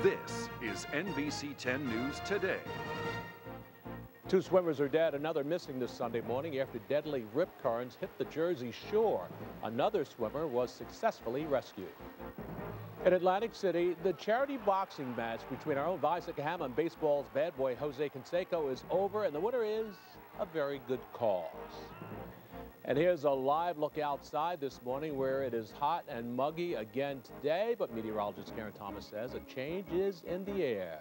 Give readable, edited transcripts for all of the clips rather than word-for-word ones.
This is NBC 10 News Today. 2 swimmers are dead, another missing this Sunday morning after deadly rip currents hit the Jersey shore. Another swimmer was successfully rescued. In Atlantic City, the charity boxing match between our own Isaac Ham and baseball's bad boy Jose Canseco is over, and the winner is a very good cause. And here's a live look outside this morning where it is hot and muggy again today, but meteorologist Karen Thomas says a change is in the air.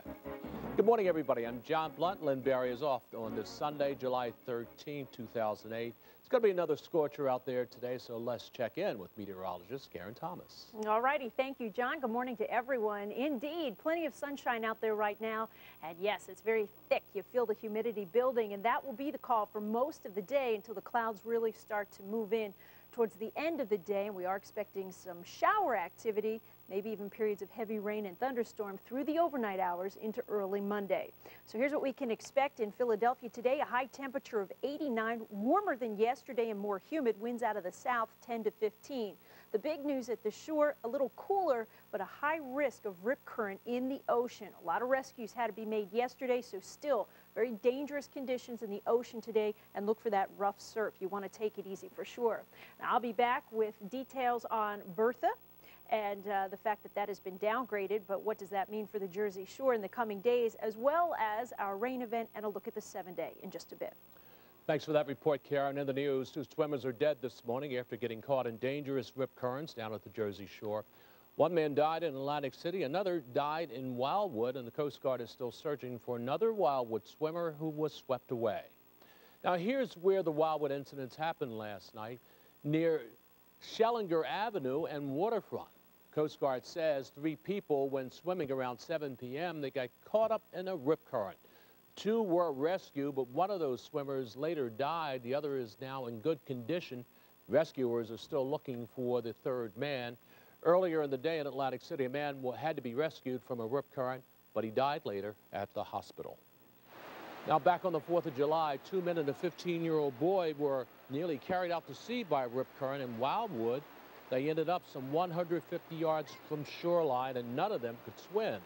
Good morning, everybody. I'm John Blunt. Lynn Barry is off on this Sunday, July 13, 2008. It's going to be another scorcher out there today, so let's check in with meteorologist Karen Thomas. All righty. Thank you, John. Good morning to everyone. Indeed, plenty of sunshine out there right now. And yes, it's very thick. You feel the humidity building, and that will be the call for most of the day until the clouds really start to move in towards the end of the day. And we are expecting some shower activity, maybe even periods of heavy rain and thunderstorm through the overnight hours into early Monday. So here's what we can expect in Philadelphia today. A high temperature of 89, warmer than yesterday and more humid. Winds out of the south 10 to 15. The big news at the shore, a little cooler, but a high risk of rip current in the ocean. A lot of rescues had to be made yesterday, so still very dangerous conditions in the ocean today, and look for that rough surf. You want to take it easy for sure. Now, I'll be back with details on Bertha and the fact that that has been downgraded, but what does that mean for the Jersey Shore in the coming days, as well as our rain event and a look at the 7-day in just a bit. Thanks for that report, Karen. In the news, 2 swimmers are dead this morning after getting caught in dangerous rip currents down at the Jersey Shore. 1 man died in Atlantic City, another died in Wildwood, and the Coast Guard is still searching for another Wildwood swimmer who was swept away. Now, here's where the Wildwood incidents happened last night, near Schellinger Avenue and Waterfront. Coast Guard says 3 people, when swimming around 7 p.m., they got caught up in a rip current. 2 were rescued, but one of those swimmers later died. The other is now in good condition. Rescuers are still looking for the 3rd man. Earlier in the day in Atlantic City, a man had to be rescued from a rip current, but he died later at the hospital. Now, back on the 4th of July, 2 men and a 15-year-old boy were nearly carried out to sea by a rip current in Wildwood. They ended up some 150 yards from shoreline, and none of them could swim.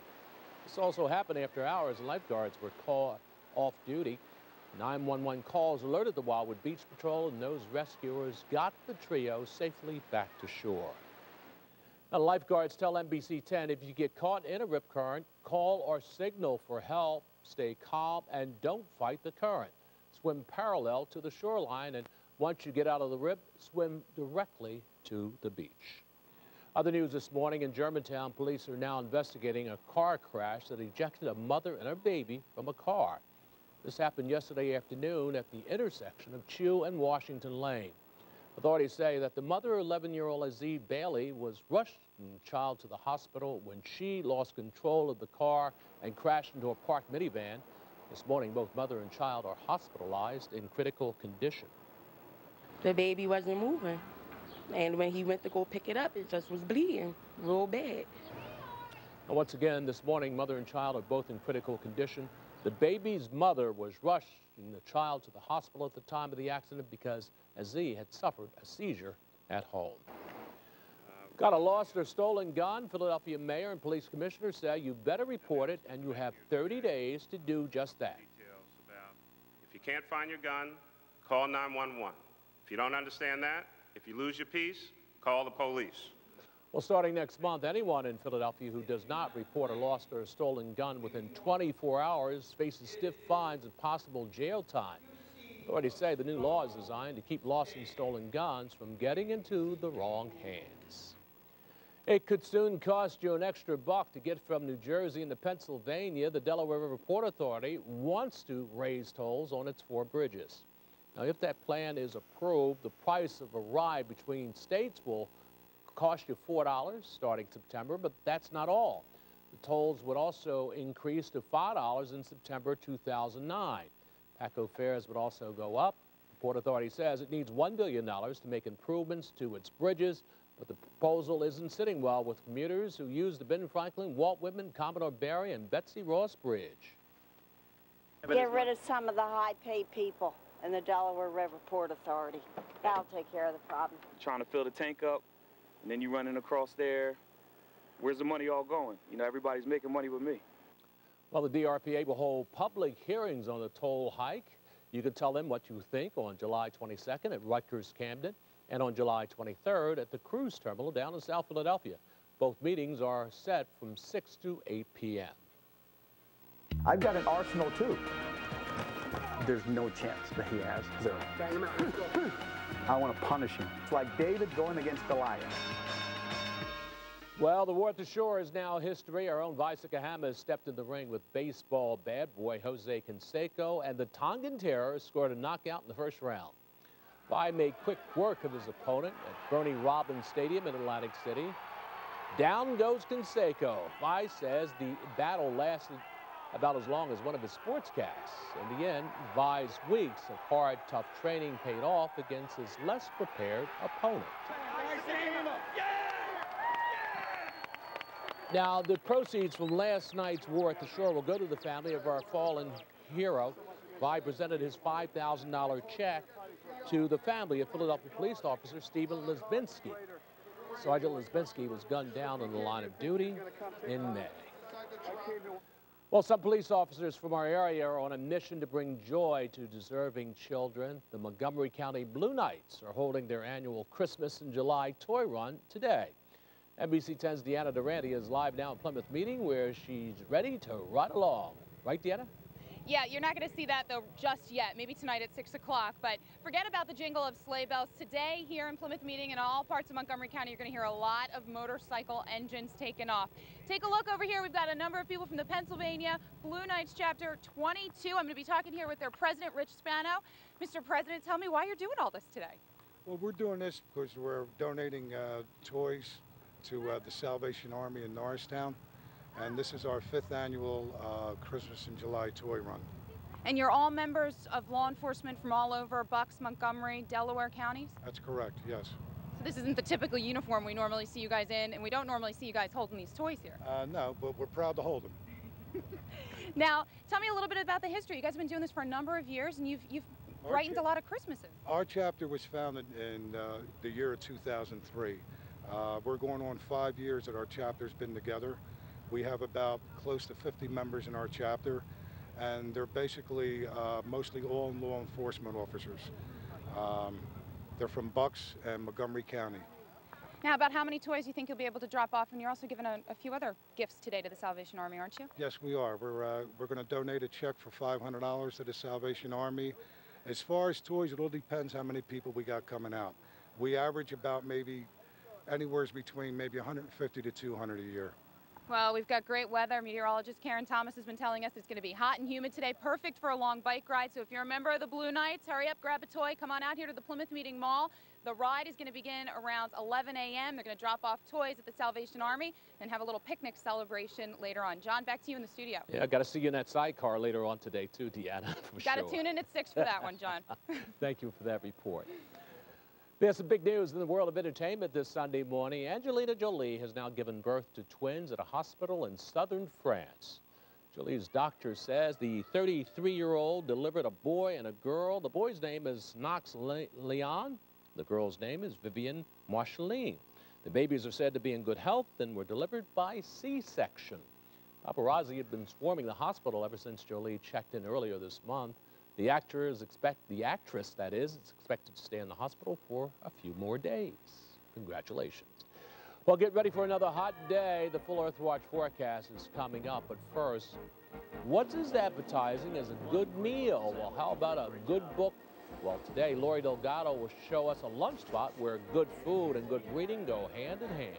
This also happened after hours. Lifeguards were called off duty. 911 calls alerted the Wildwood Beach Patrol, and those rescuers got the trio safely back to shore. Now, lifeguards tell NBC 10 if you get caught in a rip current, call or signal for help, stay calm, and don't fight the current. Swim parallel to the shoreline, and once you get out of the rip, swim directly to the beach. Other news this morning in Germantown, police are now investigating a car crash that ejected a mother and her baby from a car. This happened yesterday afternoon at the intersection of Chew and Washington Lane. Authorities say that the mother, 11-year-old Aziz Bailey, was rushed in the child to the hospital when she lost control of the car and crashed into a parked minivan. This morning, both mother and child are hospitalized in critical condition. The baby wasn't moving, and when he went to go pick it up, it just was bleeding real bad. Now, once again, this morning, mother and child are both in critical condition. The baby's mother was rushing the child to the hospital at the time of the accident because Aziz had suffered a seizure at home. Got a lost or stolen gun? Philadelphia mayor and police commissioner say you better report it, and you have 30 days to do just that. If you can't find your gun, call 911. If you don't understand that, if you lose your peace, call the police. Well, starting next month, anyone in Philadelphia who does not report a lost or a stolen gun within 24 hours faces stiff fines and possible jail time. Authorities say the new law is designed to keep lost and stolen guns from getting into the wrong hands. It could soon cost you an extra buck to get from New Jersey into Pennsylvania. The Delaware River Port Authority wants to raise tolls on its 4 bridges. Now, if that plan is approved, the price of a ride between states will cost you $4 starting September, but that's not all. The tolls would also increase to $5 in September 2009. PACO fares would also go up. The Port Authority says it needs $1 billion to make improvements to its bridges, but the proposal isn't sitting well with commuters who use the Ben Franklin, Walt Whitman, Commodore Barry, and Betsy Ross Bridge. Get rid of some of the high-paid people in the Delaware River Port Authority. That'll take care of the problem. Trying to fill the tank up, and then you running across there, where's the money all going? You know, everybody's making money with me. Well, the DRPA will hold public hearings on the toll hike. You can tell them what you think on July 22nd at Rutgers Camden and on July 23rd at the cruise terminal down in South Philadelphia. Both meetings are set from 6 to 8 p.m. I've got an arsenal, too. There's no chance that he has. Zero. I want to punish him. It's like David going against Goliath. Well, the war at the shore is now history. Our own Visca Hammer has stepped in the ring with baseball bad boy Jose Canseco, and the Tongan Terror scored a knockout in the first round. Vi made quick work of his opponent at Bernie Robbins Stadium in Atlantic City. Down goes Canseco. Vi says the battle lasted about as long as one of his sportscasts. In the end, Vi's weeks of hard, tough training paid off against his less prepared opponent. Now, the proceeds from last night's war at the shore will go to the family of our fallen hero. Vi presented his $5,000 check to the family of Philadelphia police officer Stephen Lisbinski. Sergeant Lisbinski was gunned down in the line of duty in May. Well, some police officers from our area are on a mission to bring joy to deserving children. The Montgomery County Blue Knights are holding their annual Christmas in July toy run today. NBC 10's Deanna Durante is live now at Plymouth meeting where she's ready to ride along. Right, Deanna? Yeah, you're not going to see that, though, just yet. Maybe tonight at 6 o'clock. But forget about the jingle of sleigh bells. Today, here in Plymouth meeting and all parts of Montgomery County, you're going to hear a lot of motorcycle engines taken off. Take a look over here. We've got a number of people from the Pennsylvania Blue Knights Chapter 22. I'm going to be talking here with their president, Rich Spano. Mr. President, tell me why you're doing all this today. Well, we're doing this because we're donating toys to the Salvation Army in Norristown. And this is our 5th annual Christmas in July toy run. And you're all members of law enforcement from all over Bucks, Montgomery, Delaware counties? That's correct, yes. So this isn't the typical uniform we normally see you guys in, and we don't normally see you guys holding these toys here. No, but we're proud to hold them. Now, tell me a little bit about the history. You guys have been doing this for a number of years, and you've brightened a lot of Christmases. Our chapter was founded in the year of 2003. We're going on 5 years that our chapter's been together. We have about close to 50 members in our chapter, and they're basically mostly all law enforcement officers. They're from Bucks and Montgomery County. Now, about how many toys do you think you'll be able to drop off? And you're also giving a few other gifts today to the Salvation Army, aren't you? Yes, we are. We're going to donate a check for $500 to the Salvation Army. As far as toys, it all depends how many people we got coming out. We average about maybe anywhere between maybe 150 to 200 a year. Well, we've got great weather. Meteorologist Karen Thomas has been telling us it's going to be hot and humid today, perfect for a long bike ride. So if you're a member of the Blue Knights, hurry up, grab a toy, come on out here to the Plymouth Meeting Mall. The ride is going to begin around 11 a.m. They're going to drop off toys at the Salvation Army and have a little picnic celebration later on. John, back to you in the studio. Yeah, I got to see you in that sidecar later on today too, Deanna. Got to tune in at 6 for that one, John. Thank you for that report. There's some big news in the world of entertainment this Sunday morning. Angelina Jolie has now given birth to twins at a hospital in southern France. Jolie's doctor says the 33-year-old delivered a boy and a girl. The boy's name is Knox Leon. The girl's name is Vivian Marceline. The babies are said to be in good health and were delivered by C-section. Paparazzi had been swarming the hospital ever since Jolie checked in earlier this month. The actress, that is expected to stay in the hospital for a few more days. Congratulations. Well, get ready for another hot day. The full Earth Watch forecast is coming up. But first, what is advertising as a good meal? Well, how about a good book? Well, today, Lori Delgado will show us a lunch spot where good food and good reading go hand in hand.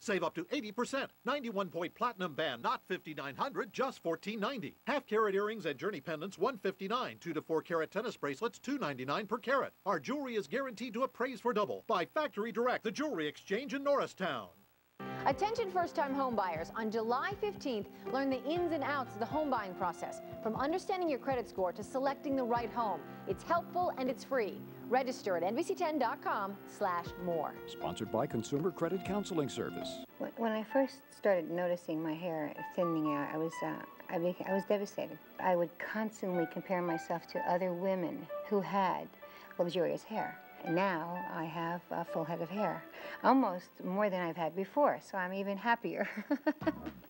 Save up to 80%. 91-point platinum band, not $5,900, just $1,490. Half-carat earrings and journey pendants, $159. 2 to 4 carat tennis bracelets, $299 per carat. Our jewelry is guaranteed to appraise for double by Factory Direct, the jewelry exchange in Norristown. Attention first-time home buyers. On July 15th, learn the ins and outs of the home buying process, from understanding your credit score to selecting the right home. It's helpful and it's free. Register at NBC10.com/more. Sponsored by Consumer Credit Counseling Service. When I first started noticing my hair thinning out, I was I was devastated. I would constantly compare myself to other women who had luxurious hair. And now I have a full head of hair, almost more than I've had before, so I'm even happier.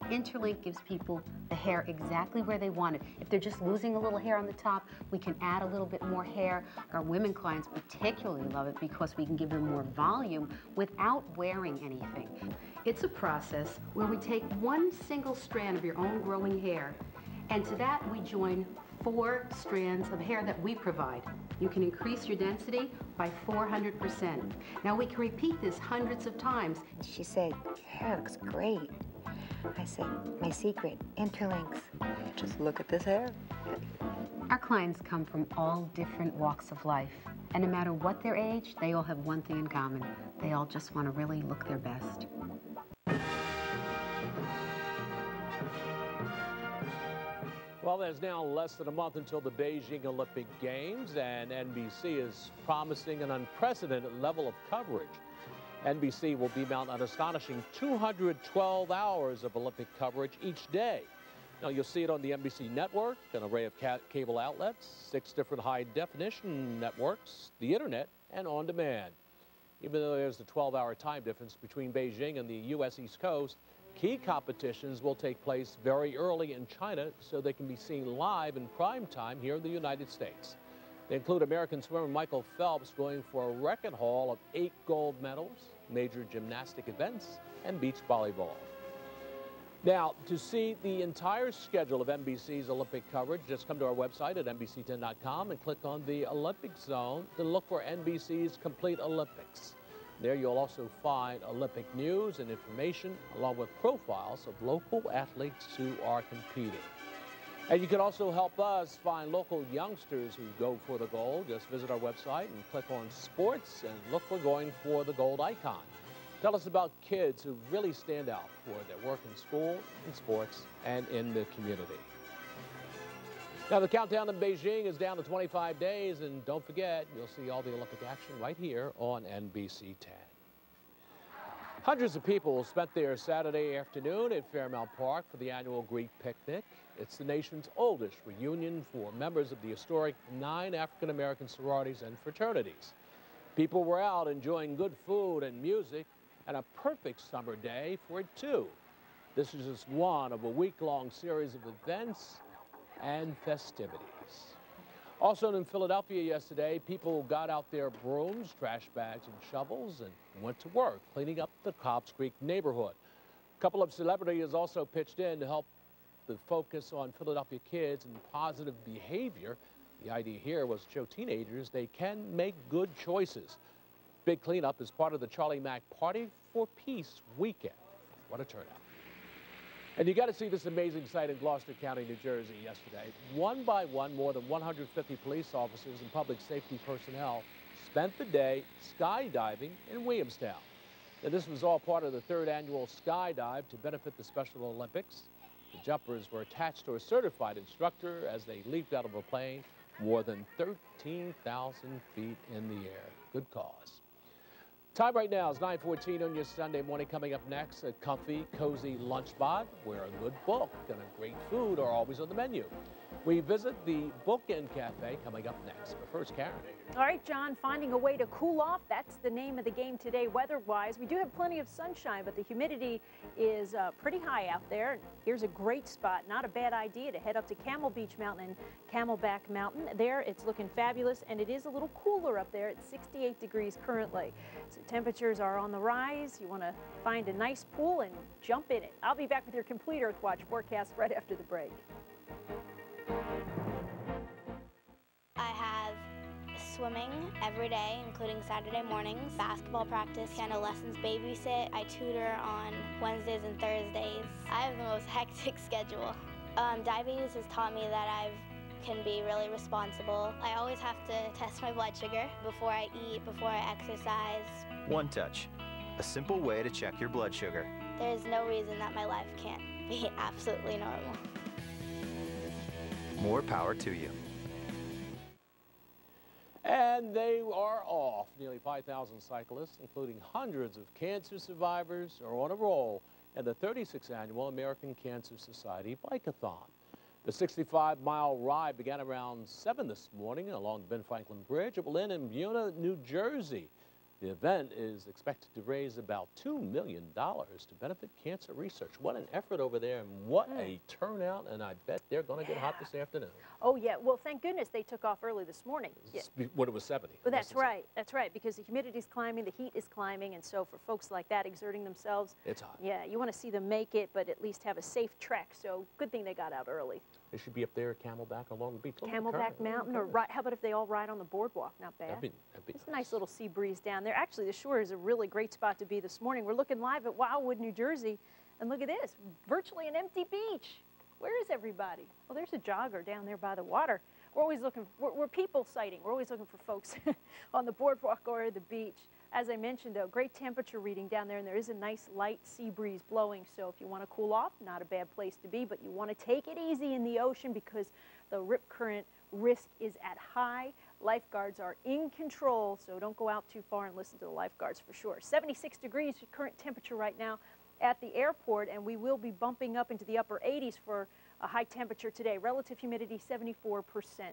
Interlink gives people the hair exactly where they want it. If they're just losing a little hair on the top, we can add a little bit more hair. Our women clients particularly love it because we can give them more volume without wearing anything. It's a process where we take one single strand of your own growing hair, and to that we join 4 strands of hair that we provide. You can increase your density by 400%. Now we can repeat this hundreds of times. She said, "Your hair looks great." I said, "My secret, interlinks." Just look at this hair. Our clients come from all different walks of life. And no matter what their age, they all have one thing in common. They all just want to really look their best. Well, there's now less than a month until the Beijing Olympic Games, and NBC is promising an unprecedented level of coverage. NBC will beam out an astonishing 212 hours of Olympic coverage each day. Now, you'll see it on the NBC network, an array of cable outlets, 6 different high-definition networks, the internet, and on demand. Even though there's a 12-hour time difference between Beijing and the U.S. East Coast, key competitions will take place very early in China so they can be seen live in prime time here in the United States. They include American swimmer Michael Phelps going for a record haul of 8 gold medals, major gymnastic events, and beach volleyball. Now, to see the entire schedule of NBC's Olympic coverage, just come to our website at NBC10.com and click on the Olympic Zone to look for NBC's Complete Olympics. There you'll also find Olympic news and information, along with profiles of local athletes who are competing. And you can also help us find local youngsters who go for the gold. Just visit our website and click on sports and look for Going for the Gold icon. Tell us about kids who really stand out for their work in school, in sports, and in the community. Now, the countdown in Beijing is down to 25 days, and don't forget, you'll see all the Olympic action right here on NBC 10. Hundreds of people spent their Saturday afternoon at Fairmount Park for the annual Greek picnic. It's the nation's oldest reunion for members of the historic 9 African-American sororities and fraternities. People were out enjoying good food and music, and a perfect summer day for it, too. This is just one of a week-long series of events and festivities. Also in Philadelphia yesterday, people got out their brooms, trash bags, and shovels and went to work cleaning up the Cobbs Creek neighborhood. A couple of celebrities also pitched in to help the focus on Philadelphia kids and positive behavior. The idea here was to show teenagers they can make good choices. Big cleanup is part of the Charlie Mack Party for Peace weekend. What a turnout. And you got to see this amazing sight in Gloucester County, New Jersey yesterday. One by one, more than 150 police officers and public safety personnel spent the day skydiving in Williamstown. Now, this was all part of the 3rd annual skydive to benefit the Special Olympics. The jumpers were attached to a certified instructor as they leaped out of a plane more than 13,000 feet in the air. Good cause. Time right now is 9:14 on your Sunday morning. Coming up next, a comfy, cozy lunch spot where a good book and a great food are always on the menu. We visit the Bookend Cafe coming up next. But first, Karen. All right, John, finding a way to cool off. That's the name of the game today weather-wise. We do have plenty of sunshine, but the humidity is pretty high out there. Here's a great spot. Not a bad idea to head up to Camel Beach Mountain and Camelback Mountain. There, it's looking fabulous, and it is a little cooler up there. It's 68 degrees currently. So temperatures are on the rise. You want to find a nice pool and jump in it. I'll be back with your complete Earth Watch forecast right after the break. I have swimming every day, including Saturday mornings, basketball practice, piano lessons, babysit. I tutor on Wednesdays and Thursdays. I have the most hectic schedule. Diabetes has taught me that I can be really responsible. I always have to test my blood sugar before I eat, before I exercise. One Touch, a simple way to check your blood sugar. There's no reason that my life can't be absolutely normal. More power to you. And they are off. Nearly 5,000 cyclists, including hundreds of cancer survivors, are on a roll in the 36th Annual American Cancer Society Bike-a-thon. The 65-mile ride began around 7 this morning along Ben Franklin Bridge. It will end in Buena, New Jersey. The event is expected to raise about $2 million to benefit cancer research. What an effort over there, and what a turnout, and I bet they're going to get hot this afternoon. Oh, yeah. Well, thank goodness they took off early this morning. When it was 70. Well, that's right. That's right, because the humidity's climbing, the heat is climbing, and so for folks like that exerting themselves, it's hot. Yeah, you want to see them make it, but at least have a safe trek. So good thing they got out early. They should be up there at Camelback along the beach. Camelback Mountain, or how about if they all ride on the boardwalk? Not bad. That'd be It's a nice little sea breeze down there. Actually, the shore is a really great spot to be this morning. We're looking live at Wildwood, New Jersey, and look at this, virtually an empty beach. Where is everybody? Well, there's a jogger down there by the water. We're always looking, we're people sighting. We're always looking for folks on the boardwalk or the beach. As I mentioned, though, great temperature reading down there, and there is a nice light sea breeze blowing, so if you want to cool off, not a bad place to be, but you want to take it easy in the ocean because the rip current risk is at high. Lifeguards are in control, so don't go out too far and listen to the lifeguards for sure. 76 degrees current temperature right now at the airport, and we will be bumping up into the upper 80s for a high temperature today. Relative humidity 74%.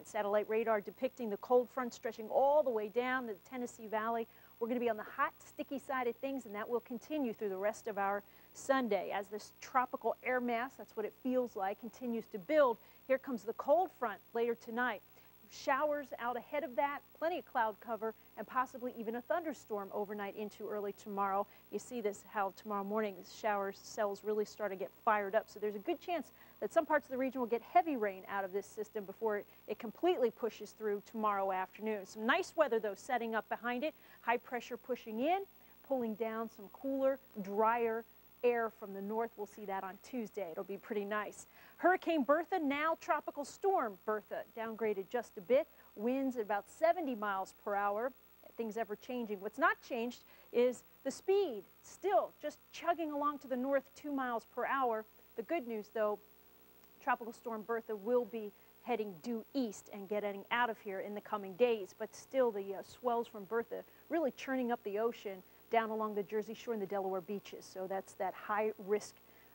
Satellite radar depicting the cold front stretching all the way down the Tennessee Valley. We're going to be on the hot, sticky side of things, and that will continue through the rest of our Sunday. As this tropical air mass, that's what it feels like, continues to build, here comes the cold front later tonight. Showers out ahead of that, plenty of cloud cover, and possibly even a thunderstorm overnight into early tomorrow. You see this, how tomorrow morning the shower cells really start to get fired up. So there's a good chance that some parts of the region will get heavy rain out of this system before it completely pushes through tomorrow afternoon. Some nice weather, though, setting up behind it. High pressure pushing in, pulling down some cooler, drier air from the north. We'll see that on Tuesday. It'll be pretty nice. Hurricane Bertha, now Tropical Storm Bertha, downgraded just a bit. Winds at about 70 miles per hour. Things ever changing. What's not changed is the speed. Still just chugging along to the north 2 miles per hour. The good news, though, Tropical Storm Bertha will be heading due east and getting out of here in the coming days. But still, the swells from Bertha really churning up the ocean down along the Jersey Shore and the Delaware beaches. So that's that high risk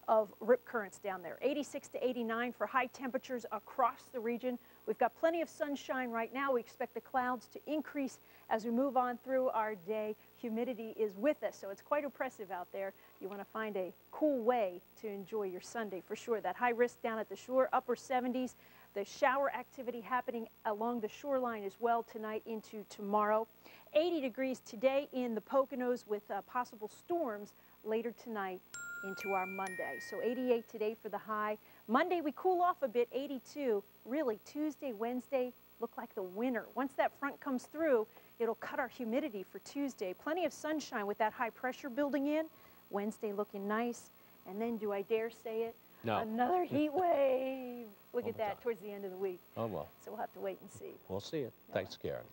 of rip currents down there. 86 to 89 for high temperatures across the region. We've got plenty of sunshine right now. We expect the clouds to increase as we move on through our day. Humidity is with us, so it's quite oppressive out there. You want to find a cool way to enjoy your Sunday for sure. That high risk down at the shore, upper 70s. The shower activity happening along the shoreline as well tonight into tomorrow. 80 degrees today in the Poconos with possible storms later tonight into our Monday. So 88 today for the high. Monday we cool off a bit, 82. Really, Tuesday, Wednesday look like the winter. Once that front comes through, it'll cut our humidity for Tuesday. Plenty of sunshine with that high pressure building in. Wednesday looking nice. And then, do I dare say it? No. Another heat wave. Look at that towards the end of the week. Oh, well. So we'll have to wait and see. We'll see it. Thanks, Karen.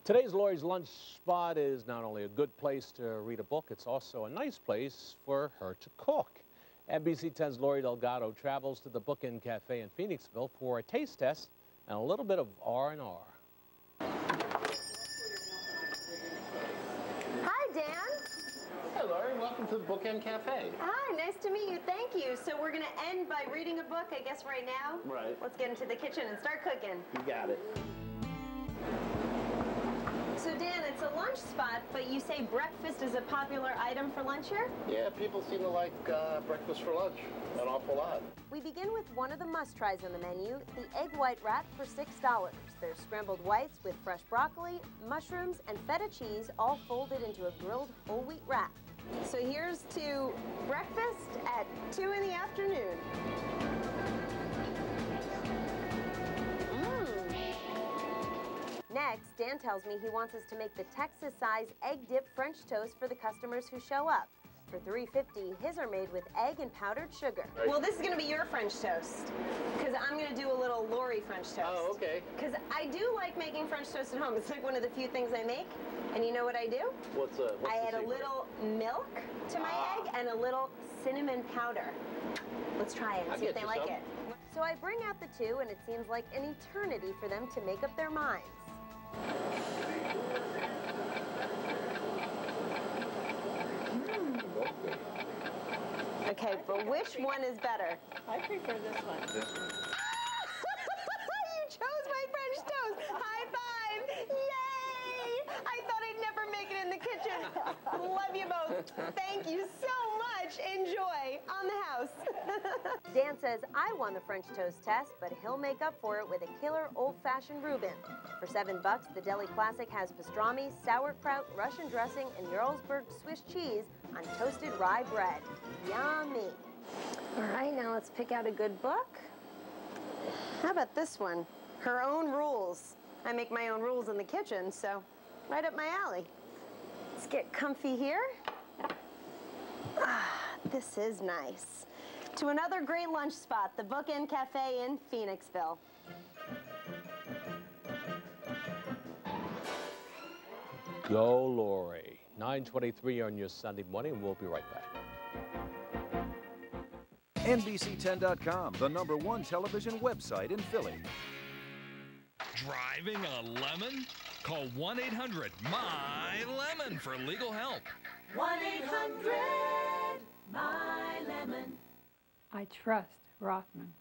Today's Lori's Lunch Spot is not only a good place to read a book, it's also a nice place for her to cook. NBC 10's Lori Delgado travels to the Bookend Cafe in Phoenixville for a taste test and a little bit of R&R. Hi, Dan. Hey, Lori. Welcome to the Bookend Cafe. Hi, nice to meet you. Thank you. So we're going to end by reading a book, I guess, right now? Right. Let's get into the kitchen and start cooking. You got it. So, Dan, it's a lunch spot, but you say breakfast is a popular item for lunch here? Yeah, people seem to like breakfast for lunch an awful lot. We begin with one of the must-tries on the menu, the egg white wrap for $6. There's scrambled whites with fresh broccoli, mushrooms, and feta cheese, all folded into a grilled whole wheat wrap. So here's to breakfast at 2 in the afternoon. Next, Dan tells me he wants us to make the Texas-size egg dip French toast for the customers who show up. For $3.50, his are made with egg and powdered sugar. Well, this is going to be your French toast, because I'm going to do a little Lori French toast. Oh, okay. Because I do like making French toast at home. It's like one of the few things I make. And you know what I do? What's I add a little milk to my egg and a little cinnamon powder. Let's try it and see if they like it. So I bring out the two, and it seems like an eternity for them to make up their minds. Okay, but which one is better? I prefer this one. Thank you so much. Enjoy on the house. Dan says, I won the French toast test, but he'll make up for it with a killer old-fashioned Reuben. For $7, the Deli Classic has pastrami, sauerkraut, Russian dressing, and Jarlsberg Swiss cheese on toasted rye bread. Yummy. All right, now let's pick out a good book. How about this one? Her Own Rules. I make my own rules in the kitchen, so right up my alley. Let's get comfy here. Ah, this is nice. To another great lunch spot, the Bookend Cafe in Phoenixville. Go, Lori. 9:23 on your Sunday morning, and we'll be right back. NBC10.com, the #1 television website in Philly. Driving a lemon? Call 1-800-MY-LEMON for legal help. 1-800-MY-LEMON. I trust Rothman.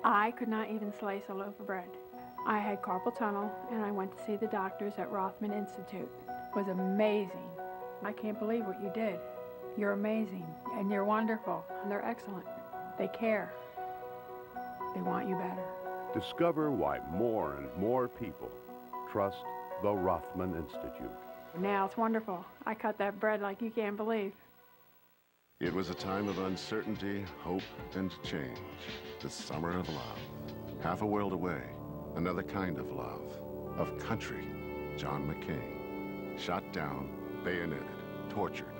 I could not even slice a loaf of bread. I had carpal tunnel, and I went to see the doctors at Rothman Institute. It was amazing. I can't believe what you did. You're amazing, and you're wonderful, and they're excellent. They care. They want you better. Discover why more and more people trust the Rothman Institute. Now it's wonderful. I cut that bread like you can't believe. It was a time of uncertainty, hope, and change. The summer of love. Half a world away, another kind of love. Of country. John McCain. Shot down, bayoneted, tortured.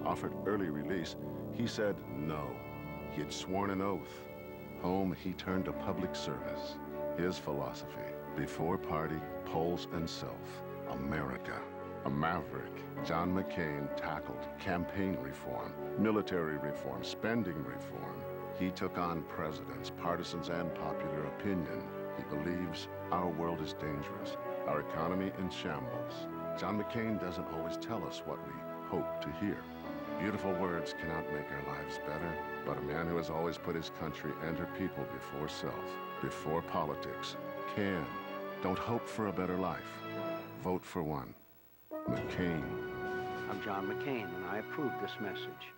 Offered early release, he said no. He had sworn an oath. Home, he turned to public service. His philosophy, before party, polls, and self. America. A maverick. John McCain tackled campaign reform, military reform, spending reform. He took on presidents, partisans, and popular opinion. He believes our world is dangerous, our economy in shambles. John McCain doesn't always tell us what we hope to hear. Beautiful words cannot make our lives better, but a man who has always put his country and her people before self, before politics, can. Don't hope for a better life. Vote for one. McCain. I'm John McCain, and I approve this message.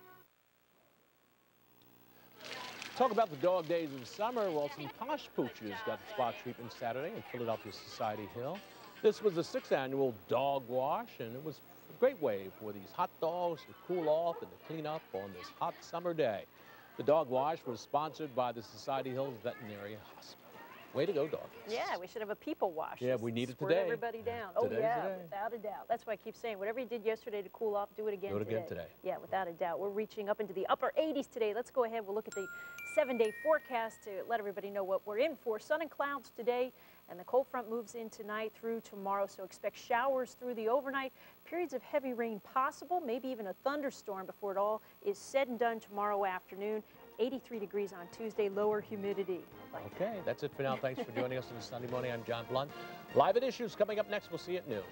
Talk about the dog days of summer. Well, some posh pooches got spa treatment Saturday in Philadelphia Society Hill. This was the 6th annual dog wash, and it was a great way for these hot dogs to cool off and to clean up on this hot summer day. The dog wash was sponsored by the Society Hill Veterinary Hospital. Way to go, dogs. Yeah, we should have a people wash. Yeah, we need it Squirt today. Everybody down. Today's oh, yeah, today. without a doubt. That's why I keep saying, whatever you did yesterday to cool off, do it again today. Do it again today. Yeah, without a doubt. We're reaching up into the upper 80s today. Let's go ahead. We'll look at the 7-day forecast to let everybody know what we're in for. Sun and clouds today, and the cold front moves in tonight through tomorrow, so expect showers through the overnight. Periods of heavy rain possible, maybe even a thunderstorm before it all is said and done tomorrow afternoon. 83 degrees on Tuesday, lower humidity. Okay, that's it for now. Thanks for joining us on this Sunday morning. I'm John Blunt. Live at Issues coming up next. We'll see you at noon.